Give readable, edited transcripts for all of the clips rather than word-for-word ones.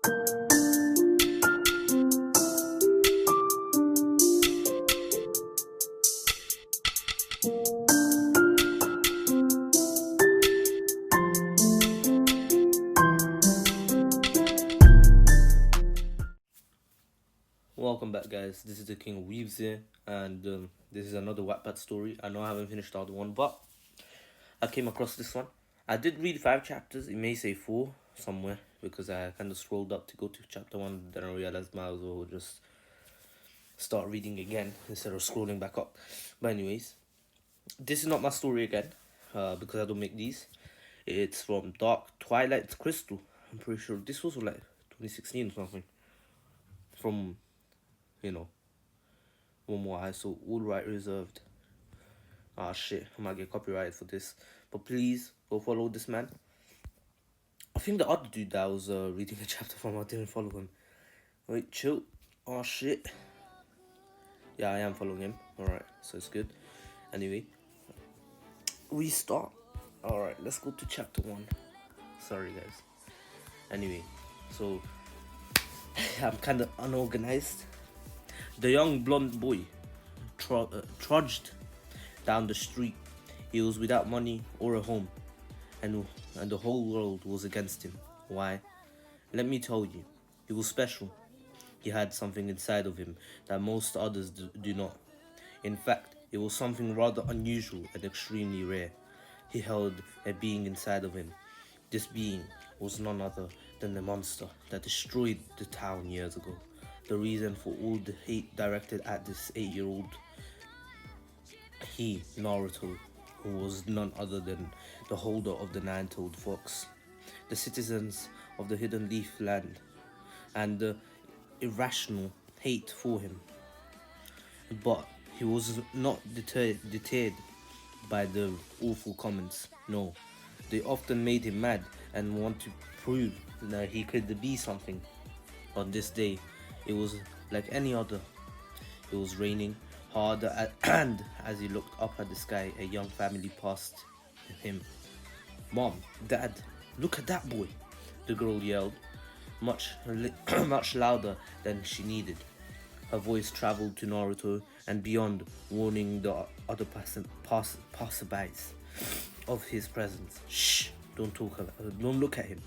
Welcome back, guys. This is the King of Weaves here, and this is another Wattpad story. I know I haven't finished the other one, but I came across this one. I did read 5 chapters. It may say 4 somewhere because I kind of scrolled up to go to chapter 1, then I realized might as well just start reading again instead of scrolling back up. But anyways, this is not my story again because I don't make these. It's from Dark Twilight Crystal. I'm pretty sure this was like 2016 or something. From, you know, one more I saw all right reserved. Ah shit, I might get copyrighted for this. But please go follow this man. I think the other dude that I was reading a chapter from, I didn't follow him. Wait, chill. Oh shit. Yeah, I am following him. Alright, so it's good. Anyway, we start. Alright, let's go to chapter 1. Sorry guys. Anyway, so I'm kind of unorganized. The young blonde boy trudged down the street. He was without money or a home, and the whole world was against him. Why? Let me tell you, he was special. He had something inside of him that most others do not. In fact, it was something rather unusual and extremely rare. He held a being inside of him. This being was none other than the monster that destroyed the town years ago. The reason for all the hate directed at this 8-year-old. He, Naruto, who was none other than the holder of the nine-tailed fox, the citizens of the Hidden Leaf Land, and the irrational hate for him. But he was not deterred by the awful comments. No, they often made him mad and want to prove that he could be something. On this day, it was like any other. It was raining hard, and as he looked up at the sky, a young family passed him. "Mom, Dad, look at that boy!" the girl yelled, much louder than she needed. Her voice traveled to Naruto and beyond, warning the other passerbys of his presence. "Shh! Don't look at him."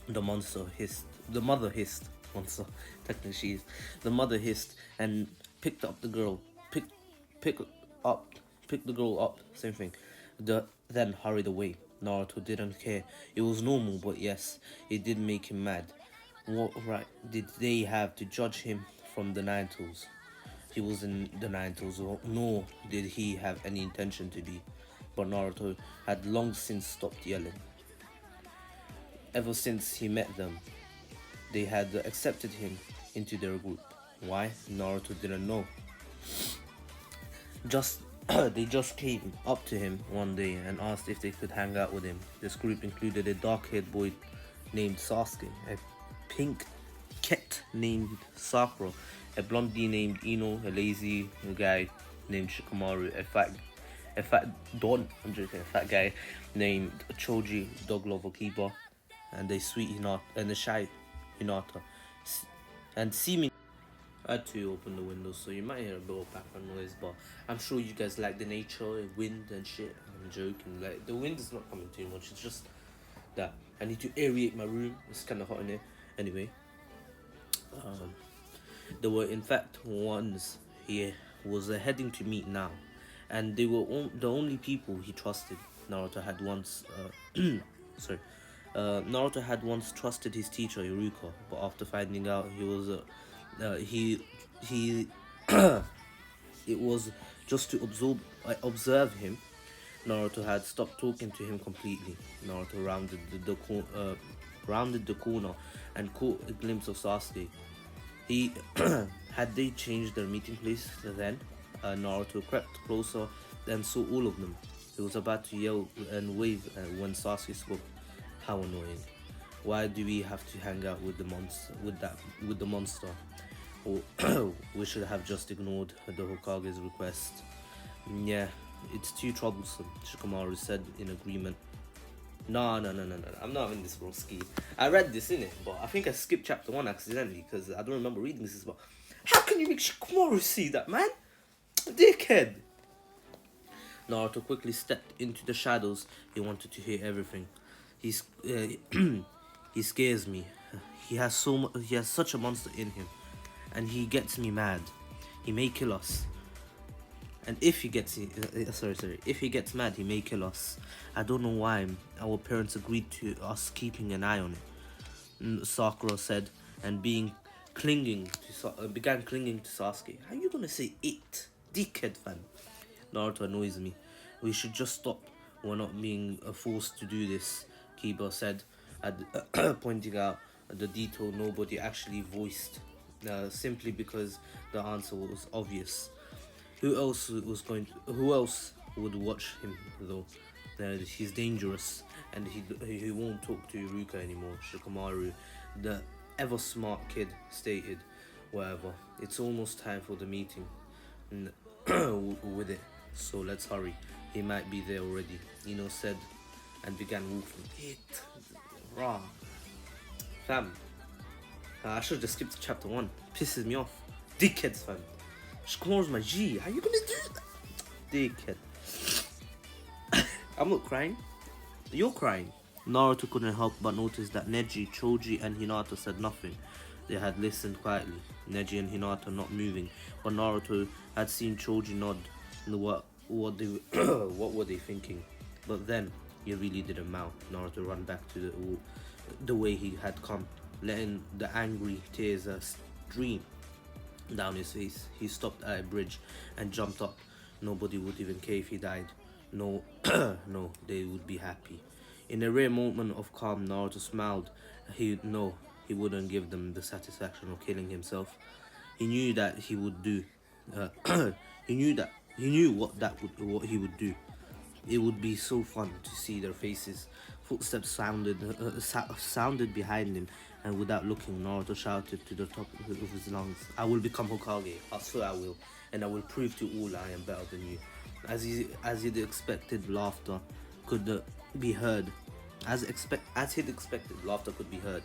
The monster hissed. The mother hissed. Monster, technically she is. The mother hissed and picked up the girl. Pick the girl up. Same thing. Then hurried away. Naruto didn't care. It was normal, but yes, it did make him mad. What right did they have to judge him from the Nine Tails? He was in the Nine Tails, nor did he have any intention to be. But Naruto had long since stopped yelling. Ever since he met them, they had accepted him into their group. Why? Naruto didn't know. They just came up to him one day and asked if they could hang out with him. This group included a dark-haired boy named Sasuke, a pink cat named Sakura, a blondie named Ino, a lazy guy named Shikamaru, a fat guy named Choji, dog lover keeper, and a shy Hinata, and seeming. I had to open the window, so you might hear a bit of background noise, but I'm sure you guys like the nature, wind and shit. I'm joking, like the wind is not coming too much, it's just that I need to aerate my room. It's kind of hot in here. Anyway, there were in fact ones he was heading to meet now, and they were the only people he trusted. Naruto had once Naruto had once trusted his teacher Iruka, but after finding out he was it was just to observe him, Naruto had stopped talking to him completely. Naruto rounded the corner and caught a glimpse of Sasuke. He had they changed their meeting place then? Naruto crept closer and saw all of them. He was about to yell and wave when Sasuke spoke. How annoying! Why do we have to hang out with the monster? Or we should have just ignored the Hokage's request. Yeah, it's too troublesome, Shikamaru said in agreement. No, no, no, no, no. I'm not having this, broski. I read this in it, but I think I skipped chapter 1 accidentally because I don't remember reading this. But how can you make Shikamaru see that, man? Dickhead. Naruto quickly stepped into the shadows. He wanted to hear everything. He's he scares me. He has such a monster in him, and he gets me mad. He may kill us. And if he gets if he gets mad, he may kill us. I don't know why our parents agreed to us keeping an eye on it. Sakura said, and began clinging to Sasuke. How are you gonna say it, dickhead fan? Naruto annoys me. We should just stop. We're not being forced to do this, Kiba said, pointing out the detail nobody actually voiced, simply because the answer was obvious. Who else would watch him though? He's dangerous, and he won't talk to Iruka anymore. Shikamaru, the ever smart kid, stated. Whatever. It's almost time for the meeting. With it, so let's hurry. He might be there already. Ino said, and began walking. It, rah, fam. I should have just skipped to chapter 1. Pisses me off. Dickheads, fam. Shikamaru's my G. How you gonna do that? Dickhead. I'm not crying. You're crying. Naruto couldn't help but notice that Neji, Choji, and Hinata said nothing. They had listened quietly, Neji and Hinata not moving, but Naruto had seen Choji nod. What were they thinking? But then he really didn't mount. Naruto ran back to the way he had come, letting the angry tears stream down his face. He stopped at a bridge and jumped up. Nobody would even care if he died. No, no, they would be happy. In a rare moment of calm, Naruto smiled. He wouldn't give them the satisfaction of killing himself. He knew that he would do. He knew what he would do. It would be so fun to see their faces. Footsteps sounded behind him, and without looking, Naruto shouted to the top of his lungs, "I will become Hokage. I swear I will, and I will prove to all I am better than you." As he'd expected, laughter could be heard. As he'd expected, laughter could be heard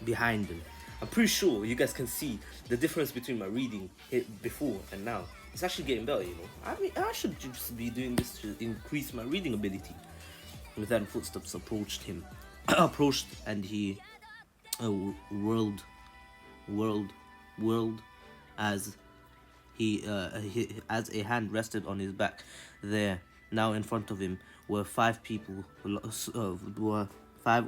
behind him. I'm pretty sure you guys can see the difference between my reading before and now. It's actually getting better, you know. I mean, I should just be doing this to increase my reading ability. And then footsteps approached him, and he whirled as as a hand rested on his back. There, now in front of him, were five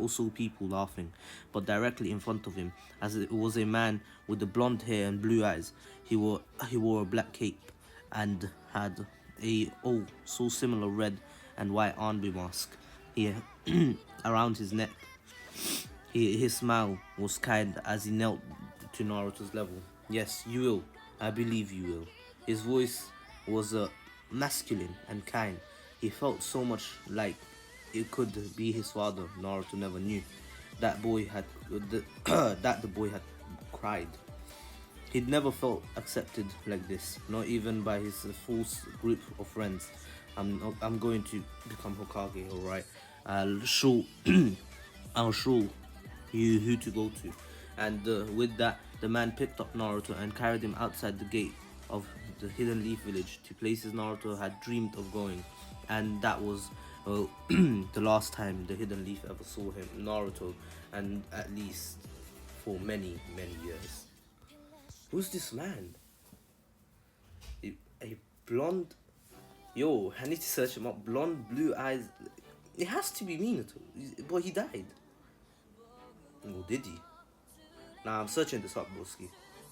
or so people laughing, but directly in front of him, as it was a man with the blonde hair and blue eyes. He wore a black cape and had a so similar red and white army mask around his neck. His smile was kind as he knelt to Naruto's level. "Yes, you will. I believe you will." His voice was masculine and kind. He felt so much like it could be his father. Naruto never knew that the boy had cried. He'd never felt accepted like this, not even by his false group of friends. I'm going to become Hokage, alright? I'll show you who to go to. And with that, the man picked up Naruto and carried him outside the gate of the Hidden Leaf Village to places Naruto had dreamed of going. And that was the last time the Hidden Leaf ever saw him, Naruto, and at least for many, many years. Who's this man? A blonde... Yo, I need to search him up. Blonde, blue eyes. It has to be Minato. But he died. Oh, did he? Nah, I'm searching this up, broski.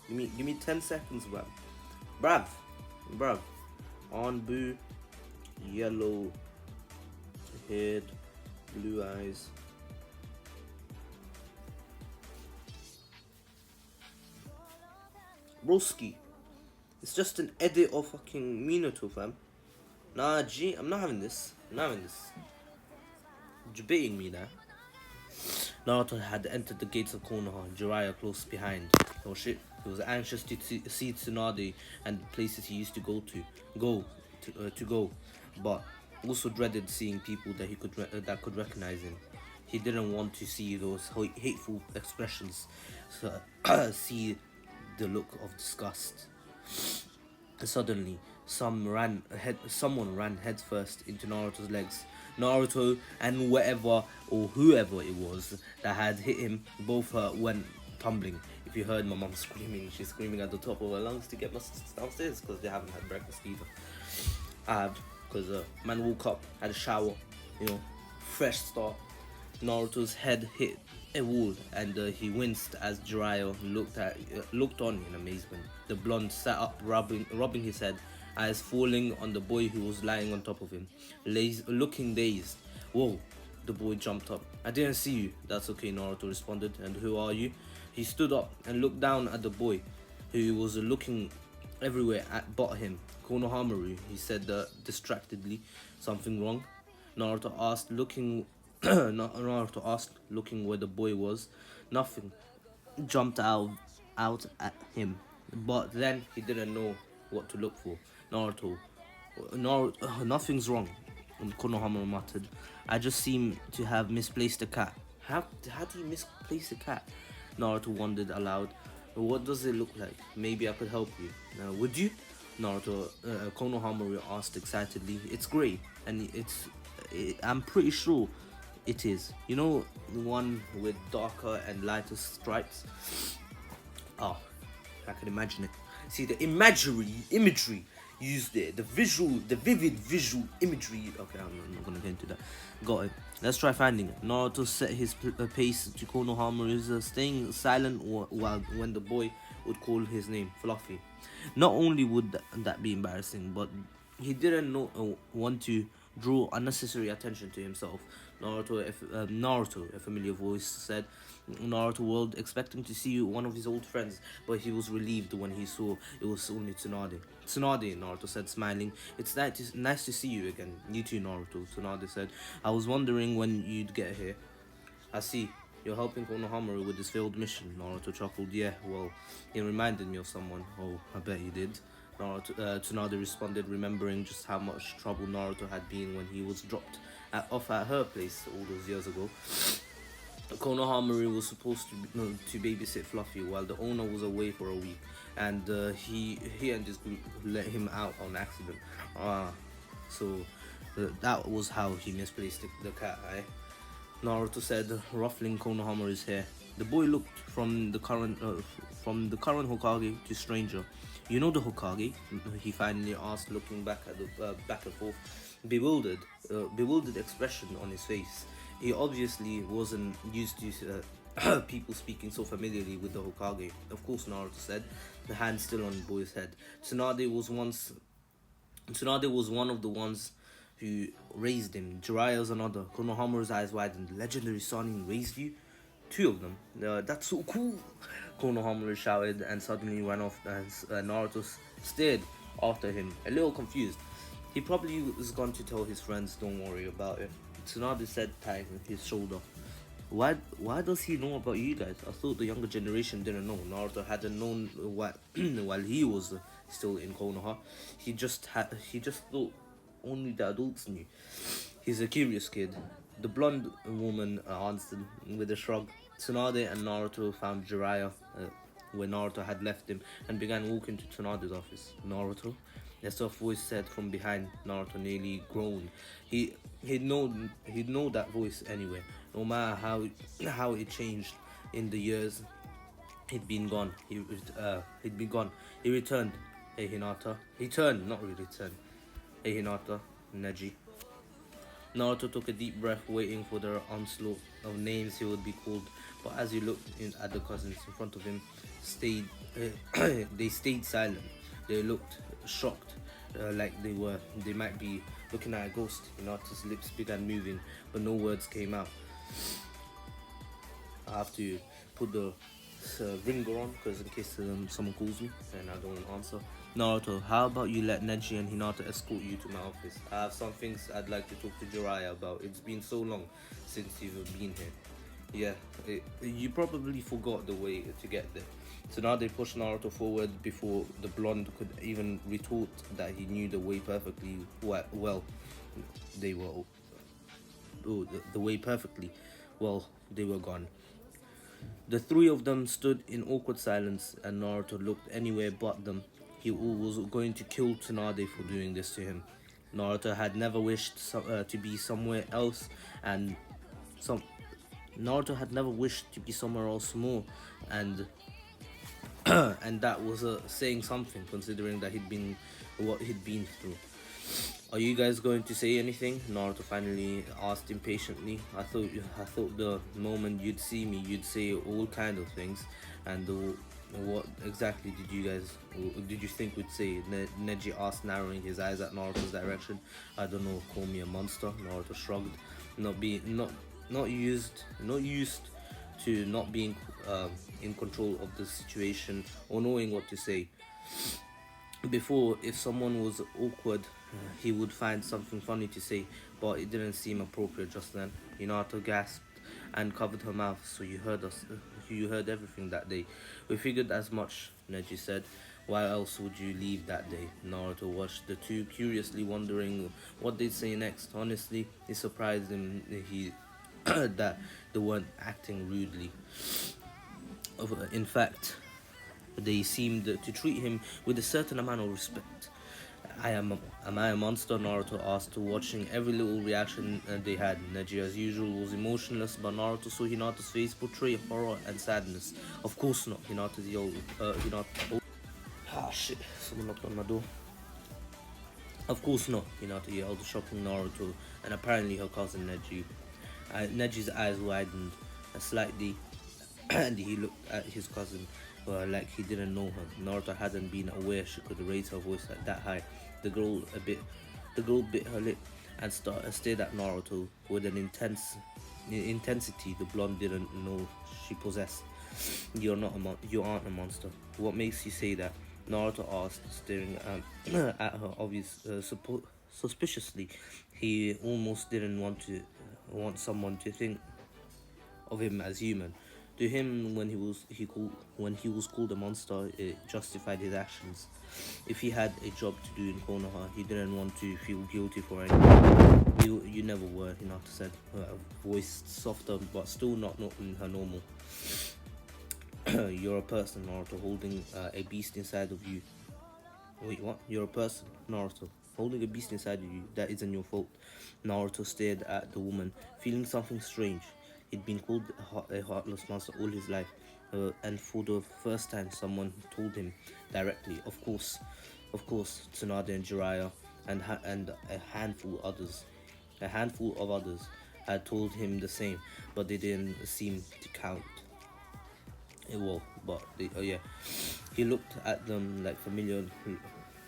Give me 10 seconds, bruv. Bruv. Anbu, yellow haired, blue eyes. Broski. It's just an edit of fucking Minato, fam. Nah, G, I'm not having this. You're baiting me now. Naruto had entered the gates of Konoha, Jiraiya close behind. Oh shit. He was anxious to see Tsunade and the places he used to go. But also dreaded seeing people that that could recognize him. He didn't want to see those hateful expressions, so see the look of disgust. Suddenly, someone ran headfirst into Naruto's legs. Naruto and whatever or whoever it was that had hit him both went tumbling. If you heard my mom screaming, she's screaming at the top of her lungs to get my sisters downstairs because they haven't had breakfast either. I have, because man woke up, had a shower, fresh start. Naruto's head hit a wall, and he winced as Jiraiya looked on in amazement. The blonde sat up, rubbing his head, eyes falling on the boy who was lying on top of him, looking dazed. Whoa! The boy jumped up. I didn't see you. That's okay, Naruto responded. And who are you? He stood up and looked down at the boy, who was looking everywhere but him. Konohamaru, he said distractedly. Something wrong? Naruto asked, looking where the boy was. Nothing jumped out at him, but then he didn't know what to look for. Nothing's wrong, Konohamaru muttered. I just seem to have misplaced a cat. How do you misplace a cat? Naruto wondered aloud. What does it look like? Maybe I could help you. Would you? Konohamaru asked excitedly. It's grey, and I'm pretty sure it is. You know, the one with darker and lighter stripes? Oh, I can imagine it. See, the imagery used there, the vivid visual imagery. Okay, I'm not gonna get into that. Got it. Let's try finding it. Naruto set his pace to Konohamaru's, staying silent when the boy would call his name, Fluffy. Not only would that be embarrassing, but he didn't want to draw unnecessary attention to himself. Naruto, a familiar voice said. Naruto whirled, expecting to see one of his old friends, but he was relieved when he saw it was only Tsunade. Tsunade, Naruto said, smiling. It's nice to see you again. You too, Naruto, Tsunade said. I was wondering when you'd get here. I see. You're helping Konohamaru with his failed mission, Naruto chuckled. Yeah, well, he reminded me of someone. Oh, I bet he did. Tsunade responded, remembering just how much trouble Naruto had been when he was dropped off at her place all those years ago. Konohamaru was supposed to babysit Fluffy while the owner was away for a week, and he and his group let him out on accident. So that was how he misplaced the cat, eh? Naruto said, ruffling Konohamaru's hair. The boy looked from the current Hokage to stranger. You know the Hokage? He finally asked, looking back at the back and forth, bewildered expression on his face. He obviously wasn't used to people speaking so familiarly with the Hokage. Of course, Naruto said, the hand still on the boy's head. Tsunade was one of the ones who raised him. Jiraiya's another. Konohamaru's eyes widened. Legendary Sanin raised you? 2 of them. That's so cool. Konohamaru shouted and suddenly ran off as Naruto stared after him, a little confused. He probably was going to tell his friends, don't worry about it. Tsunade said, patting his shoulder. Why does he know about you guys? I thought the younger generation didn't know. Naruto hadn't known while he was still in Konoha. He just thought only the adults knew. He's a curious kid. The blonde woman answered with a shrug. Tsunade and Naruto found Jiraiya where Naruto had left him and began walking to Tsunade's office. Naruto? A soft voice said from behind. Naruto nearly groaned. He'd know that voice anyway, no matter how it changed in the years he'd been gone. He returned. Hey Hinata. He turned, not really returned. Hey Hinata, Neji. Naruto took a deep breath, waiting for the onslaught of names he would be called. But as he looked at the cousins in front of him, they stayed silent. They looked shocked, like they might be looking at a ghost. Hinata's lips began moving, but no words came out. I have to put the ringer on, because in case someone calls me and I don't want to answer. Naruto, how about you let Neji and Hinata escort you to my office? I have some things I'd like to talk to Jiraiya about. It's been so long since you've been here. Yeah, you probably forgot the way to get there. So now they pushed Naruto forward before the blonde could even retort that he knew the way perfectly well. they were the way perfectly, well, they were gone. The three of them stood in awkward silence, and Naruto looked anywhere but them. He was going to kill Tsunade for doing this to him. Naruto had never wished to be somewhere else, and some Naruto had never wished to be somewhere else more, and and that was saying something, considering that he'd been what he'd been through. Are you guys going to say anything? Naruto finally asked impatiently. I thought the moment you'd see me, you'd say all kind of things. And what exactly did you think we'd say? Neji asked, narrowing his eyes at Naruto's direction. I don't know. Call me a monster. Naruto shrugged, not used to not being in control of the situation or knowing what to say. Before, if someone was awkward, he would find something funny to say, but it didn't seem appropriate just then. Hinata gasped and covered her mouth. So you heard everything that day. We figured as much, Neji said. Why else would you leave that day? Naruto watched the two, curiously wondering what they'd say next. Honestly, it surprised him that they weren't acting rudely. In fact, they seemed to treat him with a certain amount of respect. Am I a monster? Naruto asked, watching every little reaction they had. Neji, as usual, was emotionless, but Naruto saw Hinata's face portray horror and sadness. Of course not, Hinata yelled. Ah, shit, someone knocked on my door. Of course not, Hinata yelled, shocking Naruto and apparently her cousin Neji. Neji's eyes widened slightly, and he looked at his cousin like he didn't know her. Naruto hadn't been aware she could raise her voice that high. The girl bit her lip and stared at Naruto with an intensity the blonde didn't know she possessed. You aren't a monster. What makes you say that? Naruto asked, staring at her suspiciously. He almost didn't want someone to think of him as human. To him, when he was called a monster, it justified his actions. If he had a job to do in Konoha, he didn't want to feel guilty for anything. You never were, Hinata said, her voice softer but still not in her normal. You're a person, Naruto, holding a beast inside of you. Wait, what? You're a person, Naruto, holding a beast inside of you. That isn't your fault. Naruto stared at the woman, feeling something strange. He'd been called a heartless monster all his life, and for the first time someone told him directly. Of course, Tsunade and Jiraiya and a handful of others had told him the same, but they didn't seem to count. Yeah, he looked at them like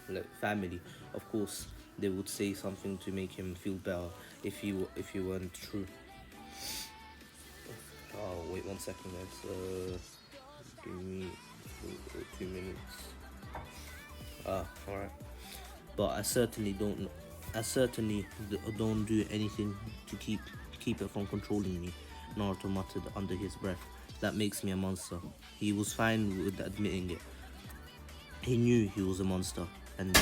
like family. Of course, they would say something to make him feel better if he weren't true. Oh, wait 1 second, guys. Give me 2 minutes. Alright. But I certainly don't do anything to keep it from controlling me, Naruto muttered under his breath. That makes me a monster. He was fine with admitting it. He knew he was a monster, and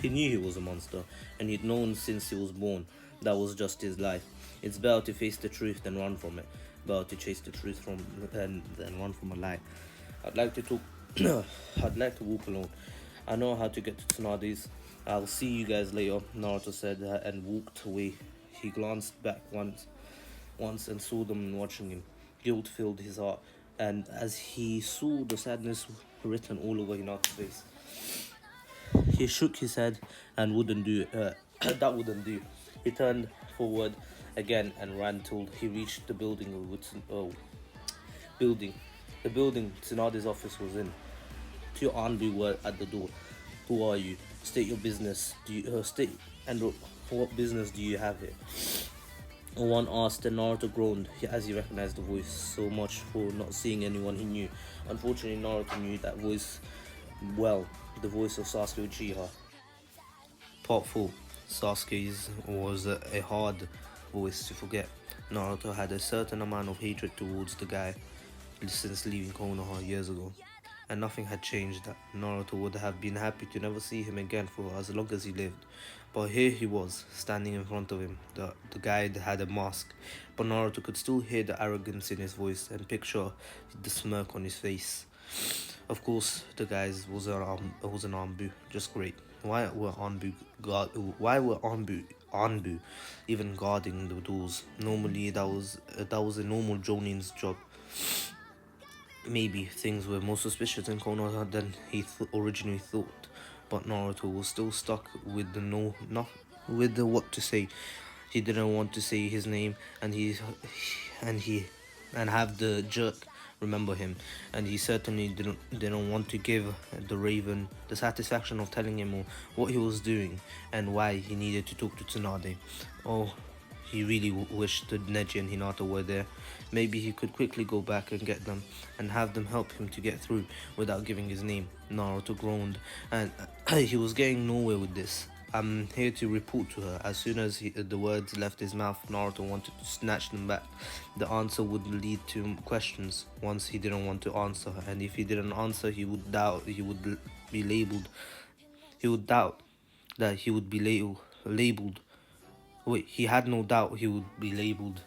he knew he was a monster, and he'd known since he was born. That was just his life. It's better to face the truth than run from it. Better to chase the truth than run from a lie. I'd like to talk. I'd like to walk alone. I know how to get to Tsunade's. I'll see you guys later, Naruto said and walked away. He glanced back once and saw them watching him. Guilt filled his heart, and as he saw the sadness written all over Hinata's face, he shook his head and wouldn't do it. That wouldn't do. He turned forward again and ran till he reached the building the building Tsunade's office was in. Two Anbu were at the door. Who are you? State your business. What business do you have here? One asked, and Naruto groaned as he recognized the voice. So much for not seeing anyone he knew. Unfortunately, Naruto knew that voice well, the voice of Sasuke Uchiha. Part 4. Sasuke's was a hard voice to forget. Naruto had a certain amount of hatred towards the guy since leaving Konoha years ago, and nothing had changed that. Naruto would have been happy to never see him again for as long as he lived, But here he was, standing in front of him. The guy that had a mask. But Naruto could still hear the arrogance in his voice and picture the smirk on his face. Of course, the guys was an Anbu, just great. Why were Anbu even guarding the doors? Normally, that was a normal Jonin's job. Maybe things were more suspicious in Konoha than he originally thought, but Naruto was still stuck with the with the what to say. He didn't want to say his name, and he and have the jerk remember him, and he certainly didn't want to give the Raven the satisfaction of telling him what he was doing and why he needed to talk to Tsunade. Oh, he really wished that Neji and Hinata were there. Maybe he could quickly go back and get them and have them help him to get through without giving his name. Naruto groaned, and he was getting nowhere with this. I'm here to report to her. As soon as the words left his mouth, Naruto wanted to snatch them back. The answer would lead to questions once he didn't want to answer, and if he didn't answer, he would doubt. He would be labeled. He would doubt that he would be labeled. Wait, he had no doubt he would be labeled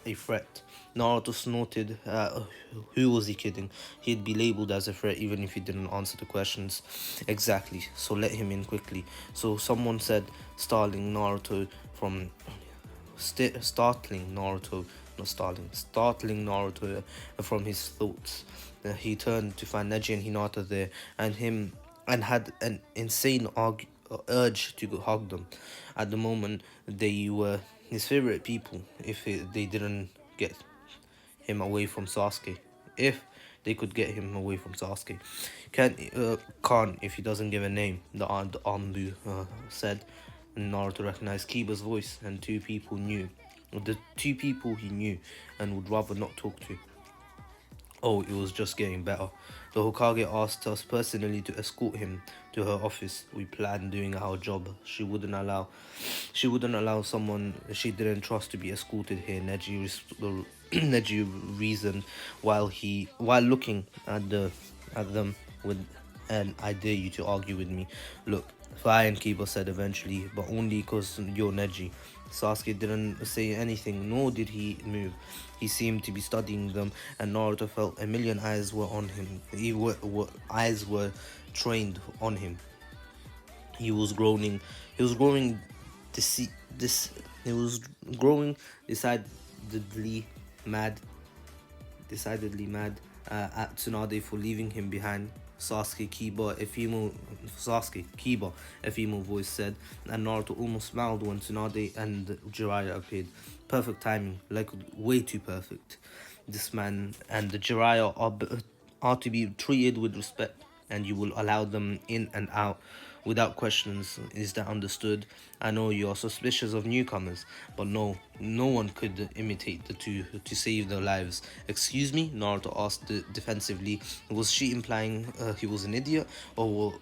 a threat. Naruto snorted. Who was he kidding? He'd be labeled as a threat even if he didn't answer the questions. Exactly, so let him in quickly. So someone said, startling Naruto from... startling Naruto, not startling Naruto from his thoughts. He turned to find Neji and Hinata there, and had an insane urge to hug them. At the moment, they were his favorite people. If they didn't get him away from Sasuke, if they could get him away from Sasuke, can't if he doesn't give a name. The Anbu said. Naruto recognized Kiba's voice, and the two people he knew and would rather not talk to. Oh, it was just getting better. The Hokage asked us personally to escort him to her office. We planned doing our job. She wouldn't allow someone she didn't trust to be escorted here. Neji reasoned while looking at them with an I dare you to argue with me. Look, fine, Kiba said eventually, but only because you're Neji. Sasuke didn't say anything, nor did he move. He seemed to be studying them, and Naruto felt a million eyes were on him. Eyes were trained on him. He was growing. He was growing. He was growing decidedly mad. Decidedly mad at Tsunade for leaving him behind. Kiba, a female voice said, and Naruto almost smiled when Tsunade and Jiraiya appeared. Perfect timing, like way too perfect. This man and the Jiraiya are to be treated with respect, and you will allow them in and out without questions. Is that understood? I know you are suspicious of newcomers, but no one could imitate the two to save their lives. Excuse me? Naruto asked defensively. Was she implying he was an idiot, or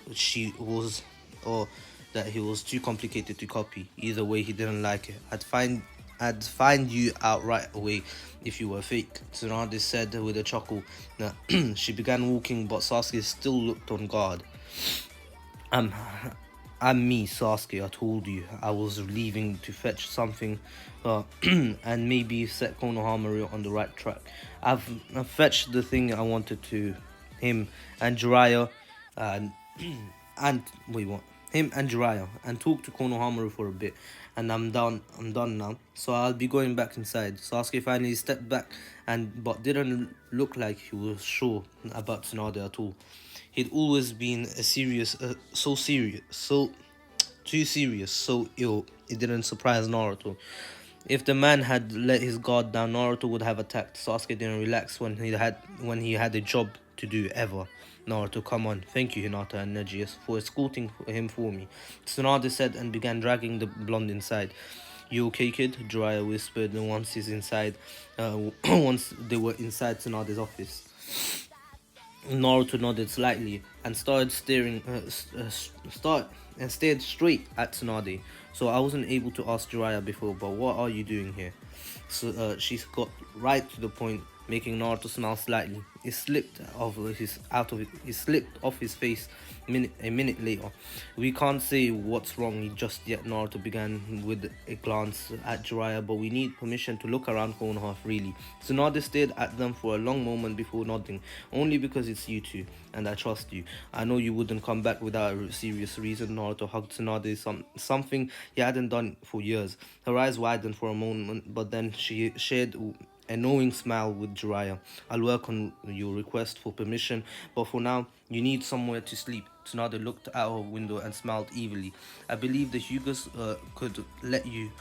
that he was too complicated to copy? Either way, he didn't like it. I'd find you out right away if you were fake, Tsunade said with a chuckle. She began walking, but Sasuke still looked on guard. I'm me, Sasuke. I told you I was leaving to fetch something and maybe set Konoha on the right track. I've fetched the thing I wanted to him and Jiraiya and wait, what? Him and Jiraiya and talk to Konoha for a bit, and I'm done now, so I'll be going back inside. Sasuke finally stepped back but didn't look like he was sure about Tsunade at all. He'd always been so too serious, so ill. It didn't surprise Naruto. If the man had let his guard down, Naruto would have attacked. Sasuke didn't relax when he had a job to do ever. Naruto, come on. Thank you, Hinata and Neji, for escorting him for me, Tsunade said and began dragging the blonde inside. You okay, kid? Jiraiya whispered once they were inside Tsunade's office. Naruto nodded slightly and stared straight at Tsunade. So I wasn't able to ask Jiraiya before, but what are you doing here? So she got right to the point making Naruto smile slightly. He slipped off his face a minute later. We can't say what's wrong just yet, Naruto began with a glance at Jiraiya, but we need permission to look around Konoha freely. Tsunade stared at them for a long moment before nodding. Only because it's you two, and I trust you. I know you wouldn't come back without a serious reason. Naruto hugged Tsunade, something he hadn't done for years. Her eyes widened for a moment, but then she shared a knowing smile with Jiraiya. I'll work on your request for permission, but for now, you need somewhere to sleep. Tsunade looked out her window and smiled evilly. I believe the Hyugas could let you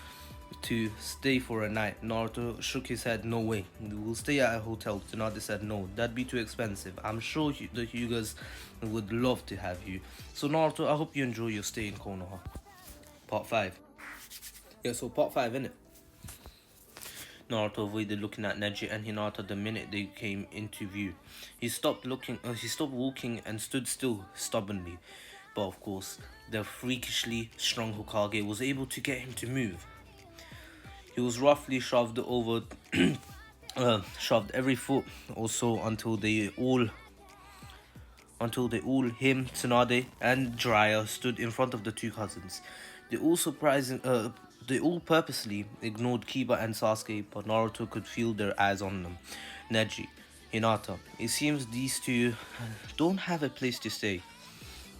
to stay for a night. Naruto shook his head. No way. We'll stay at a hotel. Tsunade said no. That'd be too expensive. I'm sure the Hyugas would love to have you. So Naruto, I hope you enjoy your stay in Konoha. Part 5. Yeah, so part 5, innit? Naruto avoided looking at Neji and Hinata the minute they came into view. He stopped walking and stood still stubbornly. But of course, the freakishly strong Hokage was able to get him to move. He was roughly shoved over, shoved every foot or so until him, Tsunade, and Jiraiya stood in front of the two cousins. They all purposely ignored Kiba and Sasuke, but Naruto could feel their eyes on them. Neji, Hinata. It seems these two don't have a place to stay.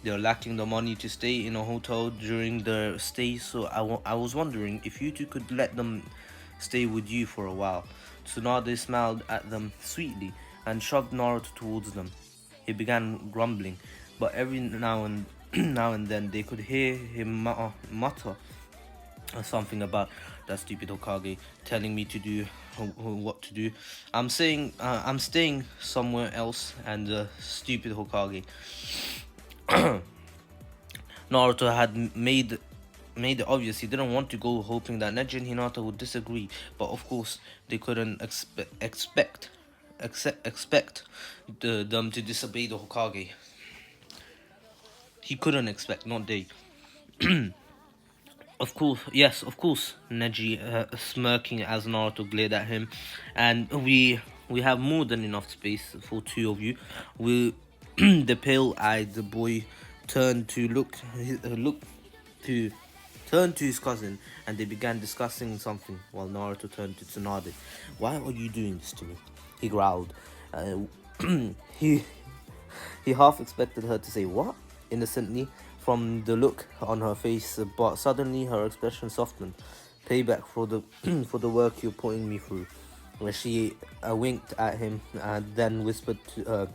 They're lacking the money to stay in a hotel during their stay, so I was wondering if you two could let them stay with you for a while. Tsunade smiled at them sweetly and shoved Naruto towards them. He began grumbling, but every now and now and then they could hear him mutter something about that stupid Hokage telling me to do what to do. I'm staying somewhere else, and stupid Hokage. Naruto had made it obvious he didn't want to go, hoping that Neji and Hinata would disagree. But of course, they couldn't expect them to disobey the Hokage. He couldn't expect, not they. Of course, yes, of course. Neji smirking as Naruto glared at him, and we have more than enough space for two of you. We, the pale-eyed boy, turned to turned to his cousin, and they began discussing something while Naruto turned to Tsunade. Why are you doing this to me? He growled. He he half expected her to say what innocently from the look on her face, but suddenly her expression softened. Payback for the for the work you're putting me through. Where she winked at him and then whispered to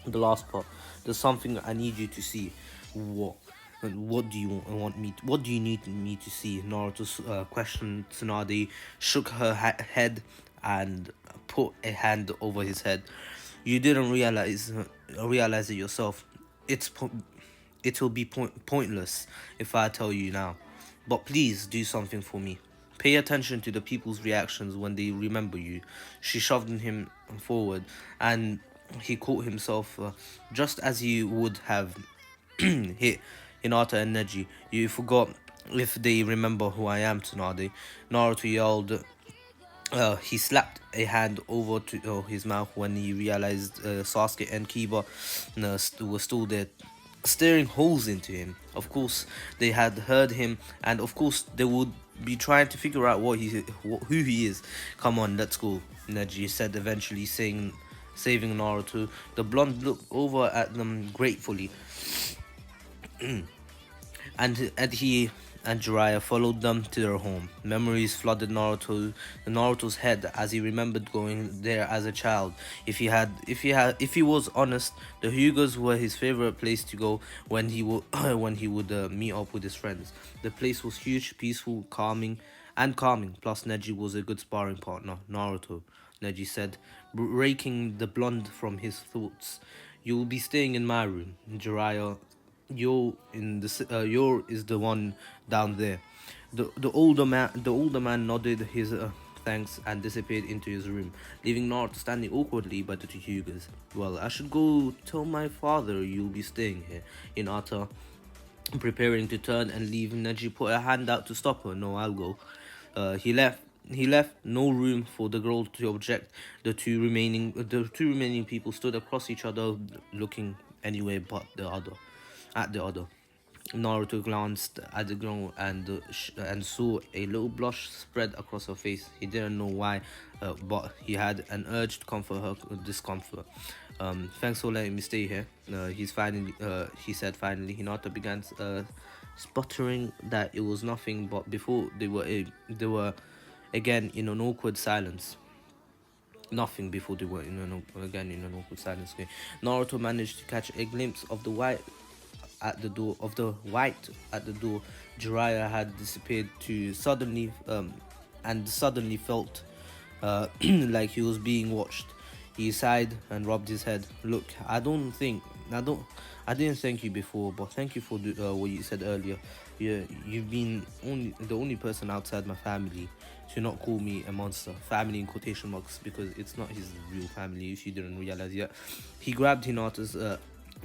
the last part. There's something I need you to see. What? What do you want me? What do you need me to see? Naruto's questioned Tsunade, shook her head, and put a hand over his head. You didn't realize it yourself. It will be pointless if I tell you now. But please do something for me. Pay attention to the people's reactions when they remember you. She shoved him forward, and he caught himself just as he would have hit Hinata and Neji. You forgot if they remember who I am, Tsunade. Naruto yelled. He slapped a hand over to his mouth when he realized Sasuke and Kiba were still there, staring holes into him. Of course, they had heard him, and of course, they would be trying to figure out who he is. Come on, let's go, Neji said, eventually saving Naruto. The blonde looked over at them gratefully, and he and Jiraiya followed them to their home. Memories flooded Naruto's head as he remembered going there as a child. If he was honest, the Hyugas were his favorite place to go when he would meet up with his friends. The place was huge, peaceful, calming. Plus, Neji was a good sparring partner. Naruto, Neji said, breaking the blonde from his thoughts. You'll be staying in my room, Jiraiya. Yo is the one down there. The older man nodded his thanks and disappeared into his room, leaving Naruto standing awkwardly by the two Hyugas. Well, I should go tell my father you'll be staying here. Hinata, preparing to turn and leave, Neji put a hand out to stop her. No, I'll go. He left he left no room for the girl to object. The two remaining people stood across each other, looking anywhere but the other, at the other. Naruto glanced at the girl and saw a little blush spread across her face. He didn't know why, but he had an urge to comfort her discomfort. Thanks for letting me stay here. He said finally. Hinata began sputtering that it was nothing, but before they were again in an awkward silence. Nothing before they were again in an awkward silence. Okay. Naruto managed to catch a glimpse of the white at the door. Jiraiya had disappeared to suddenly and suddenly felt like he was being watched. He sighed and rubbed his head. Look, I didn't thank you before, but thank you for what you said earlier. You've been the only person outside my family to not call me a monster. Family in quotation marks, because it's not his real family, if you didn't realize yet. He grabbed Hinata's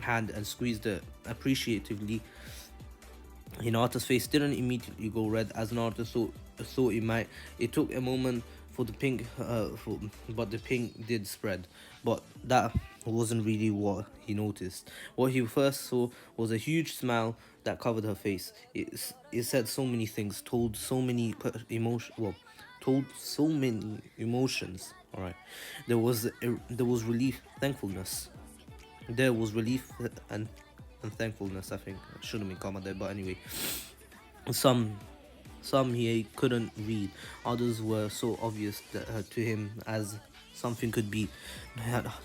hand and squeezed it appreciatively. Hinata's face didn't immediately go red as Naruto thought it might. It took a moment for the pink, but the pink did spread. But that wasn't really what he noticed. What he first saw was a huge smile that covered her face. It said so many things, told so many emotions. All right, there was relief, thankfulness. There was relief and thankfulness. I think it shouldn't be comma there, but anyway, some some he couldn't read, others were so obvious to him as something could be.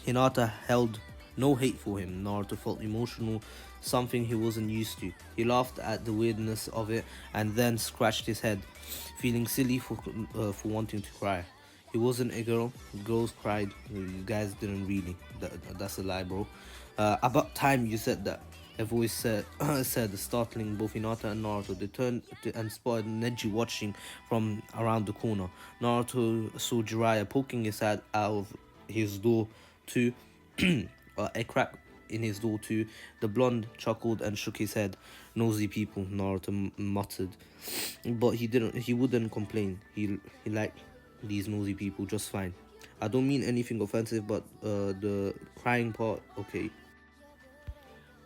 Hinata held no hate for him. Naruto felt emotional, something he wasn't used to. He laughed at the weirdness of it and then scratched his head, feeling silly for wanting to cry. He wasn't a girl. Girls cried. You guys didn't really. That's a lie, bro. About time you said that. A voice said, startling both Hinata and Naruto. They turned and spotted Neji watching from around the corner. Naruto saw Jiraiya poking his head out of his door too, a crack in his door too. The blonde chuckled and shook his head. Nosy people, Naruto muttered, but he wouldn't complain. He liked these nosy people just fine. I don't mean anything offensive, but the crying part, okay.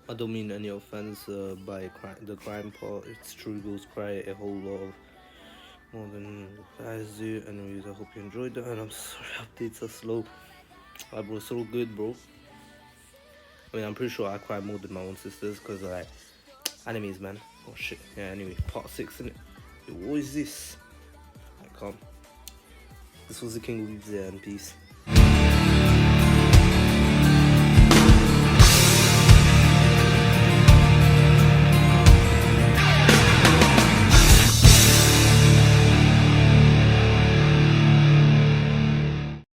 I don't mean any offense by the crime part. It's true, girls cry a whole lot of more than guys do. Anyways, I hope you enjoyed that, and I'm sorry updates are slow. Bro, so good, bro. I mean, I'm pretty sure I cry more than my own sisters, because like animes, man. Oh shit. Yeah. Anyway, part 6 in it. What is this? I can't. This was the King of Weaves there, and peace.